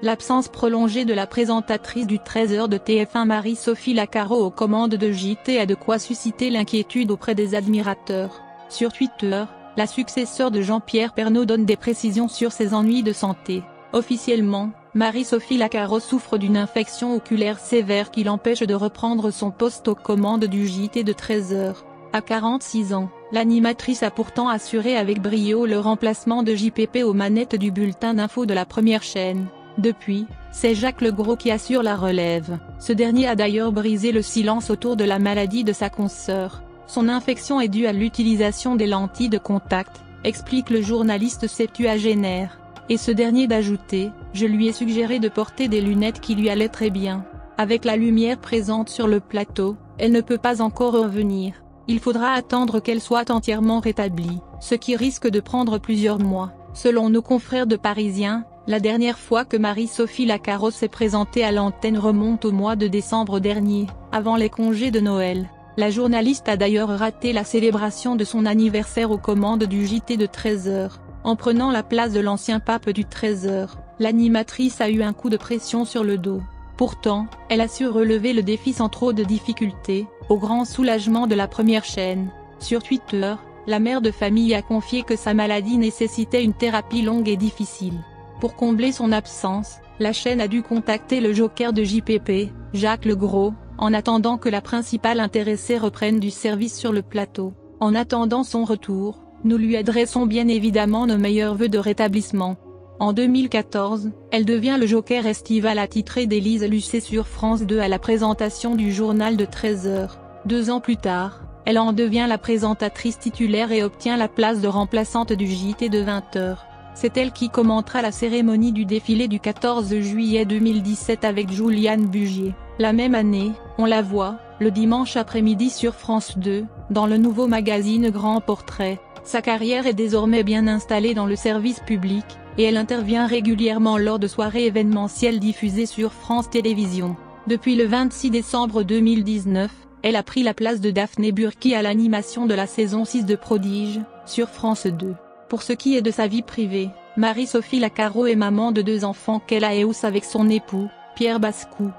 l'absence prolongée de la présentatrice du 13h de TF1 Marie-Sophie Lacaro aux commandes de JT a de quoi susciter l'inquiétude auprès des admirateurs. Sur Twitter, la successeur de Jean-Pierre Pernaut donne des précisions sur ses ennuis de santé. Officiellement, Marie-Sophie Lacaro souffre d'une infection oculaire sévère qui l'empêche de reprendre son poste aux commandes du JT de 13h. À 46 ans, l'animatrice a pourtant assuré avec brio le remplacement de JPP aux manettes du bulletin d'info de la première chaîne. Depuis, c'est Jacques Legros qui assure la relève. Ce dernier a d'ailleurs brisé le silence autour de la maladie de sa consoeur. Son infection est due à l'utilisation des lentilles de contact, explique le journaliste septuagénaire. Et ce dernier d'ajouter, je lui ai suggéré de porter des lunettes qui lui allaient très bien. Avec la lumière présente sur le plateau, elle ne peut pas encore revenir. Il faudra attendre qu'elle soit entièrement rétablie, ce qui risque de prendre plusieurs mois. Selon nos confrères de Parisien, la dernière fois que Marie-Sophie Lacaro s'est présentée à l'antenne remonte au mois de décembre dernier, avant les congés de Noël. La journaliste a d'ailleurs raté la célébration de son anniversaire aux commandes du JT de 13h. En prenant la place de l'ancien pape du 13h, l'animatrice a eu un coup de pression sur le dos. Pourtant, elle a su relever le défi sans trop de difficultés, au grand soulagement de la première chaîne. Sur Twitter, la mère de famille a confié que sa maladie nécessitait une thérapie longue et difficile. Pour combler son absence, la chaîne a dû contacter le joker de JPP, Jacques Legros, en attendant que la principale intéressée reprenne du service sur le plateau. En attendant son retour, nous lui adressons bien évidemment nos meilleurs vœux de rétablissement. En 2014, elle devient le joker estival attitré d'Élise Lucet sur France 2 à la présentation du journal de 13h. 2 ans plus tard, elle en devient la présentatrice titulaire et obtient la place de remplaçante du JT de 20h. C'est elle qui commentera la cérémonie du défilé du 14 juillet 2017 avec Juliane Bugier. La même année, on la voit, le dimanche après-midi sur France 2, dans le nouveau magazine Grand Portrait. Sa carrière est désormais bien installée dans le service public, et elle intervient régulièrement lors de soirées événementielles diffusées sur France Télévisions. Depuis le 26 décembre 2019, elle a pris la place de Daphné Burki à l'animation de la saison 6 de Prodige, sur France 2. Pour ce qui est de sa vie privée, Marie-Sophie Lacaro est maman de 2 enfants qu'elle a et avec son époux, Pierre Bascou.